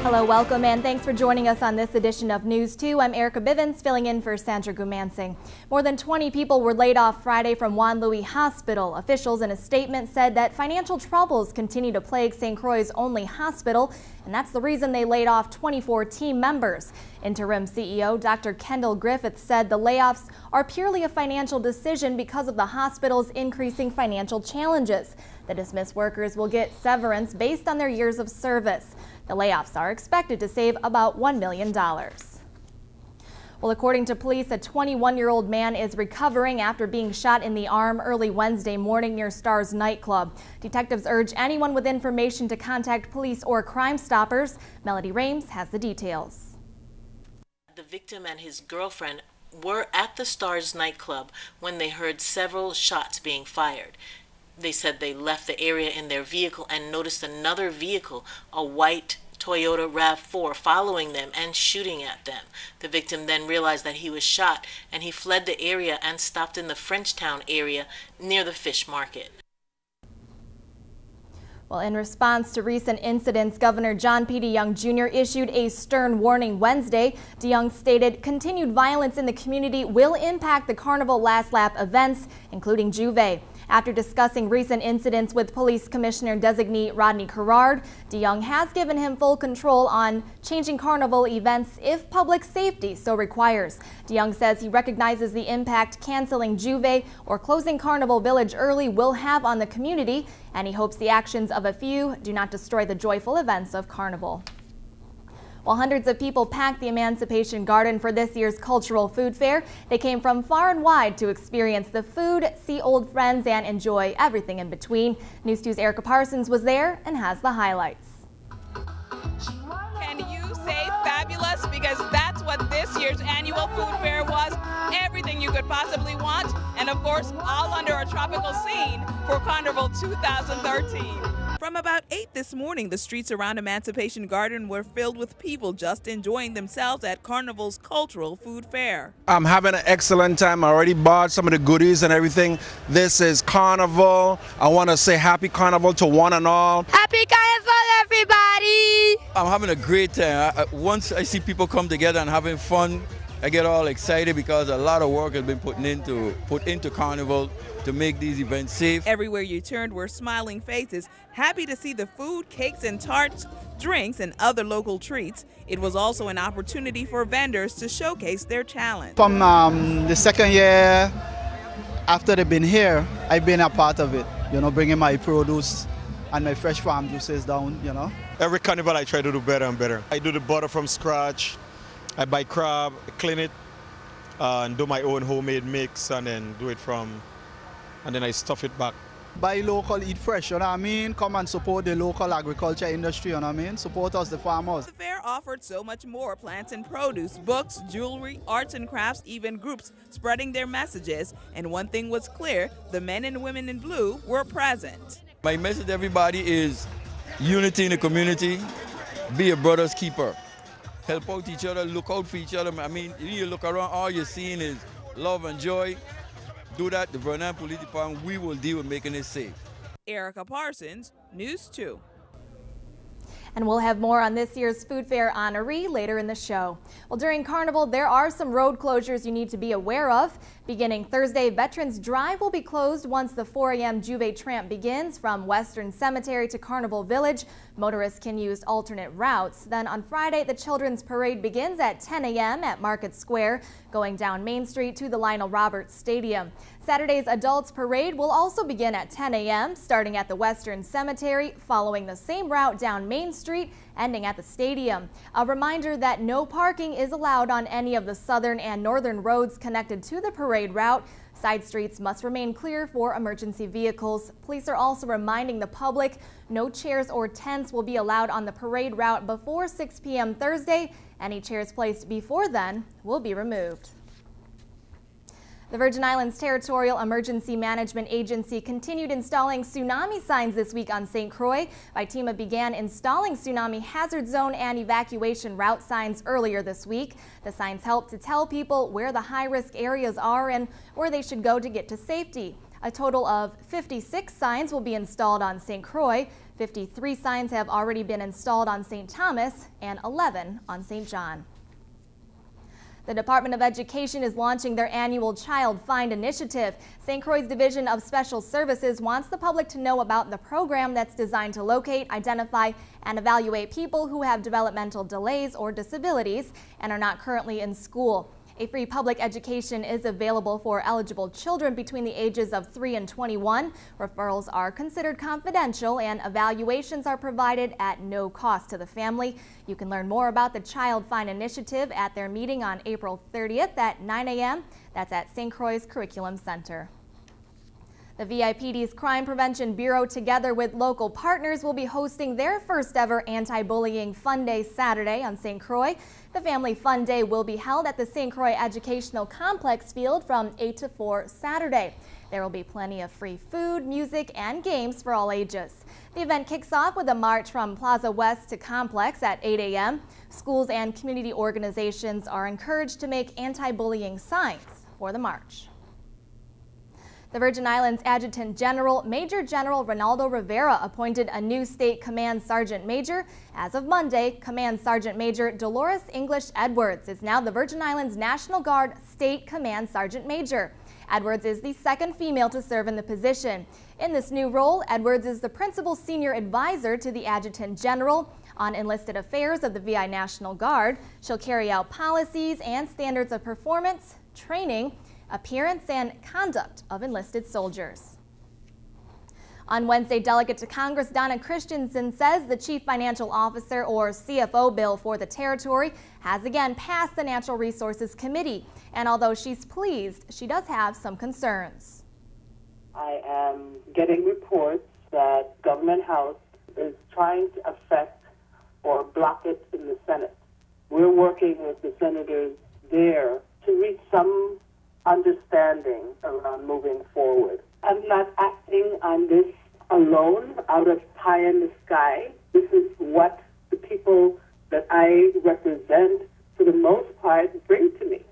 Hello, welcome, and thanks for joining us on this edition of News 2. I'm Erica Bivens, filling in for Sandra Gumansing. More than 20 people were laid off Friday from Juan Louis Hospital. Officials in a statement said that financial troubles continue to plague St. Croix's only hospital, and that's the reason they laid off 24 team members. Interim CEO Dr. Kendall Griffith said the layoffs are purely a financial decision because of the hospital's increasing financial challenges. The dismissed workers will get severance based on their years of service. The layoffs are expected to save about $1 million. Well, according to police, a 21-year-old man is recovering after being shot in the arm early Wednesday morning near Stars nightclub. Detectives urge anyone with information to contact police or Crime Stoppers. Melody Rames has the details. The victim and his girlfriend were at the Stars nightclub when they heard several shots being fired. They said they left the area in their vehicle and noticed another vehicle, a white Toyota RAV4, following them and shooting at them. The victim then realized that he was shot and he fled the area and stopped in the Frenchtown area near the fish market. Well, in response to recent incidents, Governor John P. DeYoung Jr. issued a stern warning Wednesday. DeYoung stated continued violence in the community will impact the Carnival Last Lap events, including Juve. After discussing recent incidents with Police Commissioner Designee Rodney Carrard, DeYoung has given him full control on changing Carnival events if public safety so requires. DeYoung says he recognizes the impact canceling Juve or closing Carnival Village early will have on the community, and he hopes the actions of a few do not destroy the joyful events of Carnival. While hundreds of people packed the Emancipation Garden for this year's cultural food fair, they came from far and wide to experience the food, see old friends, and enjoy everything in between. News 2's Erica Parsons was there and has the highlights. Can you say fabulous? Because that's what this year's annual food fair was. Everything you could possibly want, and of course, all under a tropical scene for Carnival 2013. From about 8 this morning, the streets around Emancipation Garden were filled with people just enjoying themselves at Carnival's cultural food fair. I'm having an excellent time. I already bought some of the goodies and everything. This is Carnival. I want to say happy Carnival to one and all. Happy Carnival, everybody! I'm having a great time. Once I see people come together and having fun, I get all excited because a lot of work has been put into Carnival to make these events safe. Everywhere you turned were smiling faces, happy to see the food, cakes and tarts, drinks and other local treats. It was also an opportunity for vendors to showcase their talent. From the second year after they've been here, I've been a part of it, you know, bringing my produce and my fresh farm juices down, you know. Every carnival I try to do better and better. I do the butter from scratch, I buy crab, clean it, and do my own homemade mix and then do it and then I stuff it back. Buy local, eat fresh, you know what I mean? Come and support the local agriculture industry, you know what I mean? Support us, the farmers. The fair offered so much more: plants and produce, books, jewelry, arts and crafts, even groups spreading their messages. And one thing was clear, the men and women in blue were present. My message to everybody is unity in the community, be a brother's keeper. Help out each other, look out for each other. I mean, you look around, all you're seeing is love and joy. Do that, the Vernon Police Department, we will deal with making it safe. Erica Parsons, News 2. And we'll have more on this year's food fair honoree later in the show. Well, during Carnival, there are some road closures you need to be aware of. Beginning Thursday, Veterans Drive will be closed once the 4 a.m. Juve tramp begins from Western Cemetery to Carnival Village. Motorists can use alternate routes. Then on Friday, the Children's Parade begins at 10 a.m. at Market Square, going down Main Street to the Lionel Roberts Stadium. Saturday's Adults Parade will also begin at 10 a.m., starting at the Western Cemetery, following the same route down Main Street, ending at the stadium. A reminder that no parking is allowed on any of the southern and northern roads connected to the parade route. Side streets must remain clear for emergency vehicles. Police are also reminding the public no chairs or tents will be allowed on the parade route before 6 p.m. Thursday. Any chairs placed before then will be removed. The Virgin Islands Territorial Emergency Management Agency continued installing tsunami signs this week on St. Croix. FITEMA began installing tsunami hazard zone and evacuation route signs earlier this week. The signs help to tell people where the high-risk areas are and where they should go to get to safety. A total of 56 signs will be installed on St. Croix. 53 signs have already been installed on St. Thomas and 11 on St. John. The Department of Education is launching their annual Child Find Initiative. St. Croix's Division of Special Services wants the public to know about the program that's designed to locate, identify, and evaluate people who have developmental delays or disabilities and are not currently in school. A free public education is available for eligible children between the ages of 3 and 21. Referrals are considered confidential and evaluations are provided at no cost to the family. You can learn more about the Child Find Initiative at their meeting on April 30th at 9 a.m. That's at St. Croix's Curriculum Center. The VIPD's Crime Prevention Bureau, together with local partners, will be hosting their first ever Anti-Bullying Fun Day Saturday on St. Croix. The Family Fun Day will be held at the St. Croix Educational Complex field from 8 to 4 Saturday. There will be plenty of free food, music, and games for all ages. The event kicks off with a march from Plaza West to Complex at 8 a.m. Schools and community organizations are encouraged to make anti-bullying signs for the march. The Virgin Islands Adjutant General, Major General Ronaldo Rivera, appointed a new State Command Sergeant Major. As of Monday, Command Sergeant Major Dolores English Edwards is now the Virgin Islands National Guard State Command Sergeant Major. Edwards is the second female to serve in the position. In this new role, Edwards is the Principal Senior Advisor to the Adjutant General on enlisted affairs of the VI National Guard. She'll carry out policies and standards of performance, training, appearance, and conduct of enlisted soldiers. On Wednesday, Delegate to Congress Donna Christensen says the Chief Financial Officer, or CFO, bill for the territory has again passed the Natural Resources Committee. And although she's pleased, she does have some concerns. I am getting reports that Government House is trying to affect or block it in the Senate. We're working with the senators there to reach some understanding around moving forward. I'm not acting on this alone out of pie in the sky. This is what the people that I represent, for the most part, bring to me.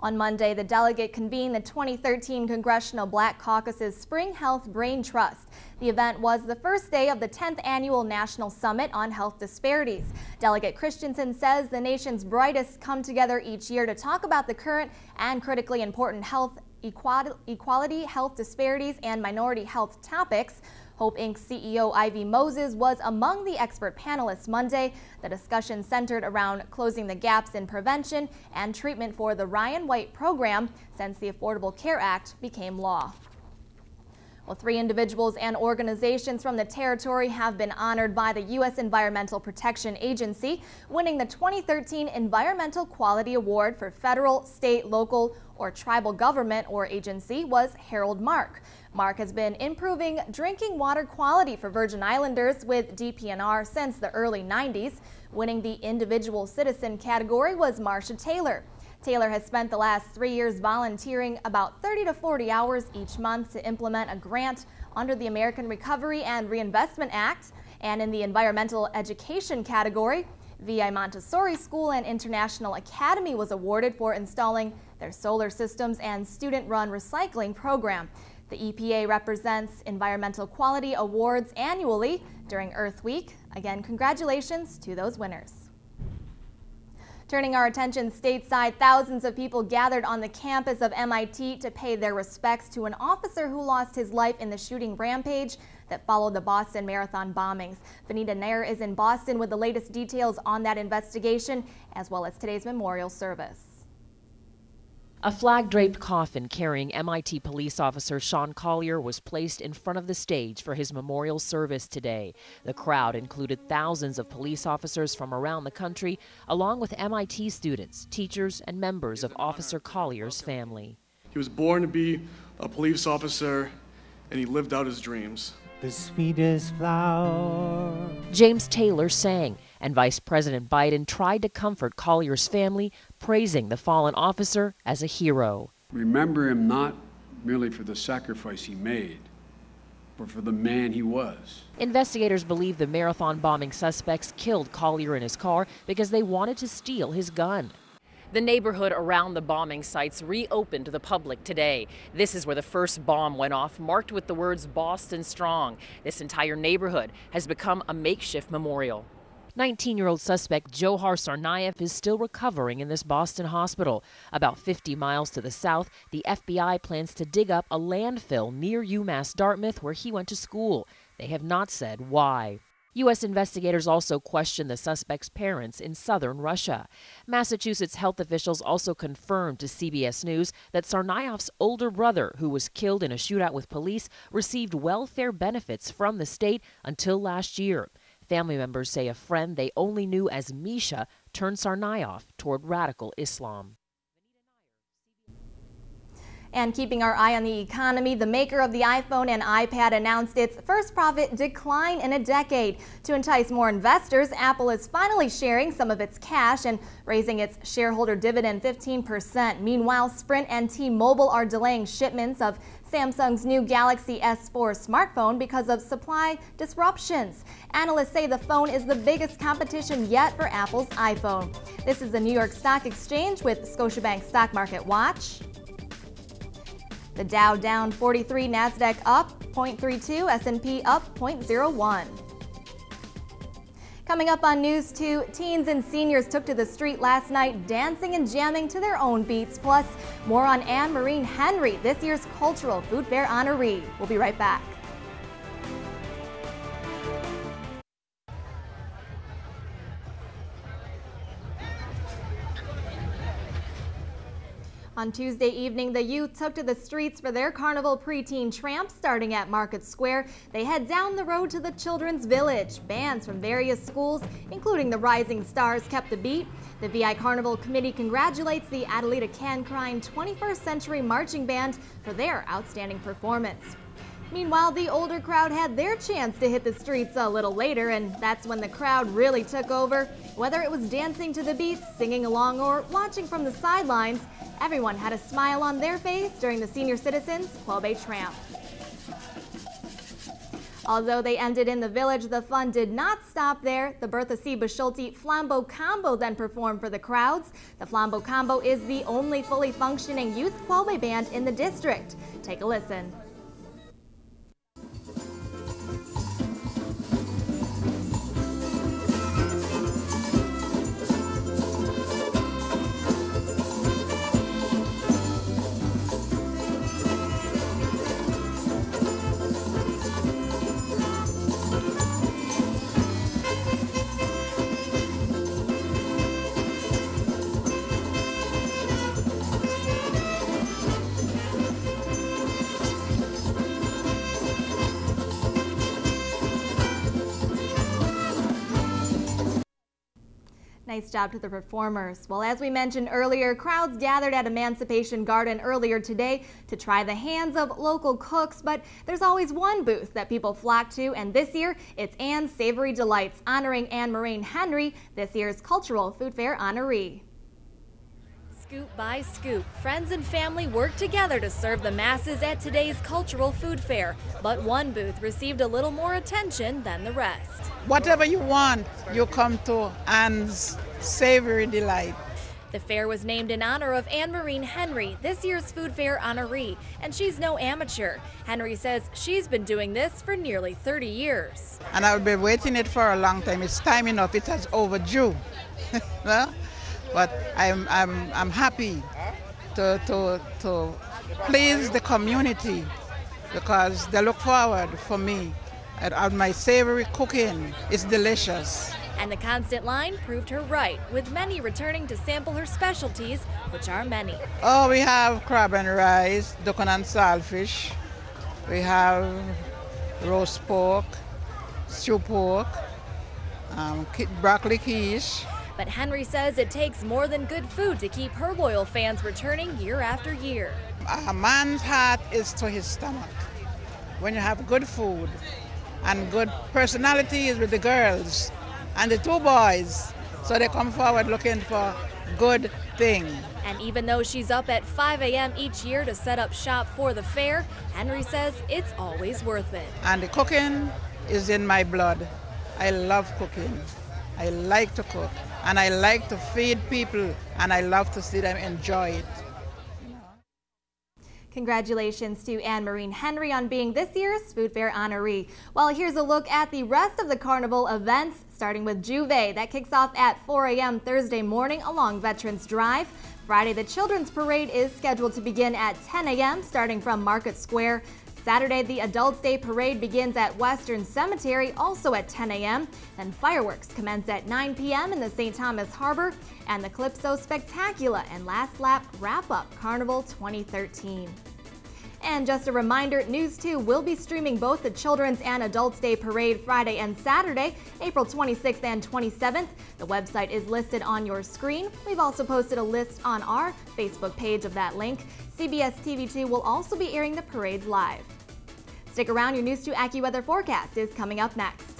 On Monday, the delegate convened the 2013 Congressional Black Caucus's Spring Health Brain Trust. The event was the first day of the 10th Annual National Summit on Health Disparities. Delegate Christensen says the nation's brightest come together each year to talk about the current and critically important health equality, health disparities, and minority health topics. Hope Inc. CEO Ivy Moses was among the expert panelists Monday. The discussion centered around closing the gaps in prevention and treatment for the Ryan White program since the Affordable Care Act became law. Well, 3 individuals and organizations from the territory have been honored by the U.S. Environmental Protection Agency. Winning the 2013 Environmental Quality Award for federal, state, local, or tribal government or agency was Harold Mark. Mark has been improving drinking water quality for Virgin Islanders with DPNR since the early 90s. Winning the individual citizen category was Marsha Taylor. Taylor has spent the last 3 years volunteering about 30 to 40 hours each month to implement a grant under the American Recovery and Reinvestment Act. And in the environmental education category, VI Montessori School and International Academy was awarded for installing their solar systems and student-run recycling program. The EPA represents environmental quality awards annually during Earth Week. Again, congratulations to those winners. Turning our attention stateside, thousands of people gathered on the campus of MIT to pay their respects to an officer who lost his life in the shooting rampage that followed the Boston Marathon bombings. Vanita Nair is in Boston with the latest details on that investigation, as well as today's memorial service. A flag-draped coffin carrying MIT police officer Sean Collier was placed in front of the stage for his memorial service today. The crowd included thousands of police officers from around the country, along with MIT students, teachers, and members of Officer Collier's family. He was born to be a police officer, and he lived out his dreams. The sweetest flower. James Taylor sang, And Vice President Biden tried to comfort Collier's family, praising the fallen officer as a hero. Remember him not merely for the sacrifice he made, but for the man he was. Investigators believe the marathon bombing suspects killed Collier in his car because they wanted to steal his gun. The neighborhood around the bombing sites reopened to the public today. This is where the first bomb went off, marked with the words "Boston Strong." This entire neighborhood has become a makeshift memorial. 19-year-old suspect Johar Tsarnaev is still recovering in this Boston hospital. About 50 miles to the south, the FBI plans to dig up a landfill near UMass Dartmouth where he went to school. They have not said why. U.S. investigators also question the suspect's parents in southern Russia. Massachusetts health officials also confirmed to CBS News that Tsarnaev's older brother, who was killed in a shootout with police, received welfare benefits from the state until last year. Family members say a friend they only knew as Misha turned Tsarnaev toward radical Islam. And keeping our eye on the economy, the maker of the iPhone and iPad announced its first profit decline in a decade. To entice more investors, Apple is finally sharing some of its cash and raising its shareholder dividend 15%. Meanwhile, Sprint and T-Mobile are delaying shipments of Samsung's new Galaxy S4 smartphone because of supply disruptions. Analysts say the phone is the biggest competition yet for Apple's iPhone. This is the New York Stock Exchange with Scotiabank Stock Market Watch. The Dow down 43, NASDAQ up 0.32, S&P up 0.01. Coming up on News 2, teens and seniors took to the street last night dancing and jamming to their own beats. Plus, more on Anne-Marie Henry, this year's Cultural Food Fair honoree. We'll be right back. On Tuesday evening, the youth took to the streets for their Carnival preteen tramp starting at Market Square. They head down the road to the Children's Village. Bands from various schools, including the Rising Stars, kept the beat. The VI Carnival Committee congratulates the Adelita Can-Crine 21st Century Marching Band for their outstanding performance. Meanwhile, the older crowd had their chance to hit the streets a little later, and that's when the crowd really took over. Whether it was dancing to the beats, singing along, or watching from the sidelines, everyone had a smile on their face during the Senior Citizens Club A Tramp. Although they ended in the village, the fun did not stop there. The Bertha C. Baschulte Flambeau Combo then performed for the crowds. The Flambeau Combo is the only fully functioning youth Club A band in the district. Take a listen. Nice job to the performers. Well, as we mentioned earlier, crowds gathered at Emancipation Garden earlier today to try the hands of local cooks, but there's always one booth that people flock to, and this year it's Anne's Savory Delights, honoring Anne-Marie Henry, this year's Cultural Food Fair honoree. Scoop by scoop, friends and family work together to serve the masses at today's Cultural Food Fair, but one booth received a little more attention than the rest. Whatever you want, you come to Anne's Savory Delight. The fair was named in honor of Anne-Marie Henry, this year's Food Fair honoree, and she's no amateur. Henry says she's been doing this for nearly 30 years. And I've been waiting it for a long time. It's time enough. It has overdue. Well, but I'm happy to please the community because they look forward for me. And my savory cooking is delicious. And the constant line proved her right, with many returning to sample her specialties, which are many. Oh, we have crab and rice, duck and saltfish. We have roast pork, stew pork, broccoli quiche. But Henry says it takes more than good food to keep her loyal fans returning year after year. A man's heart is to his stomach. When you have good food and good personality is with the girls, and the 2 boys. So they come forward looking for good thing. And even though she's up at 5 a.m. each year to set up shop for the fair, Henry says it's always worth it. And the cooking is in my blood. I love cooking. I like to cook, and I like to feed people, and I love to see them enjoy it. Congratulations to Anne-Marie Henry on being this year's Food Fair honoree. Well, here's a look at the rest of the carnival events, starting with Juve. That kicks off at 4 a.m. Thursday morning along Veterans Drive. Friday, the Children's Parade is scheduled to begin at 10 a.m. starting from Market Square. Saturday, the Adults Day Parade begins at Western Cemetery, also at 10 a.m. Then fireworks commence at 9 p.m. in the St. Thomas Harbor, and the Calypso Spectacular and Last Lap wrap-up Carnival 2013. And just a reminder, News 2 will be streaming both the Children's and Adults Day Parade Friday and Saturday, April 26th and 27th. The website is listed on your screen. We've also posted a list on our Facebook page of that link. CBS TV2 will also be airing the parades live. Stick around, your News 2 AccuWeather forecast is coming up next.